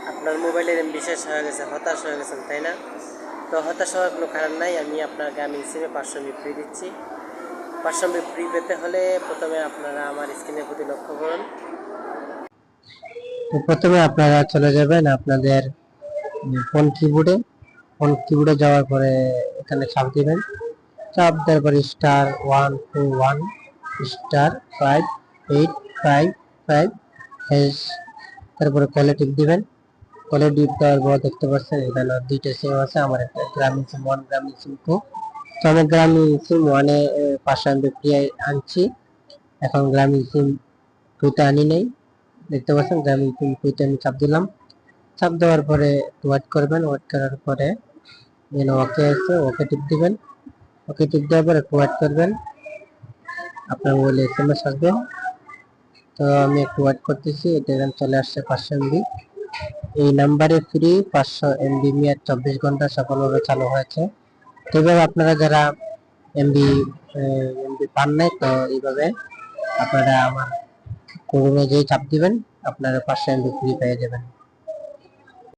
আপনার মোবাইলের এমবি শেষ হয়ে গেছে, হতাশ হয়ে গেছেন, তাই না? তো হতাশ হওয়ার কোনো কারণ নাই। আমি আপনার গ্রামীণ সিমে 500 এমবি ফ্রি দিচ্ছি। 500 এমবি ফ্রি পেতে হলে প্রথমে আপনারা আমার স্ক্রিনের প্রতি লক্ষ্য করুন। তো প্রথমে আপনারা চলে যাবেন আপনাদের ফোন কিবোর্ডে যাওয়ার পরে এখানে চাপ দিবেন। চাপ দেওয়ার পরে *121 *585 তারপরে কলে টিপ দিবেন। কলে টিপ দেওয়ার পর দেখতে পাচ্ছেন এখানে দুইটা সিম আছে, আমার একটা গ্রামীণ সিম 1, গ্রামীণ সিম 2। তো আমি গ্রামীণ সিম 1 এ 500 এমবি ফ্রি আনছি, এখন গ্রামীণ সিম 2 তে আনি নাই। দেখতে পাচ্ছেন গ্রামীণ সিম 2 তে আমি চাপ দিলাম। চাপ দেওয়ার পরে ওয়েট করবেন, ওয়েট করার পরে ওকে আছে, ওকে টিপ দিবেন। ওকে টিপ দেওয়ার পরে ওয়েট করবেন, আপনার মোবাইলে এসএমএস আসবে। তো আমি একটু ওয়েট করতেছি, এটা এখানে চলে আসছে 500 এমবি। এই নাম্বারে ফ্রি 500 এমবি মেয়াদ 24 ঘন্টা সফলভাবে চালু হয়েছে। তো এভাবে আপনারা যারা এমবি এমবি পান নাই, তো এইভাবে আপনারা আমার কোডে যেই চাপ দিবেন আপনারা 500 এমবি ফ্রি পেয়ে যাবেন।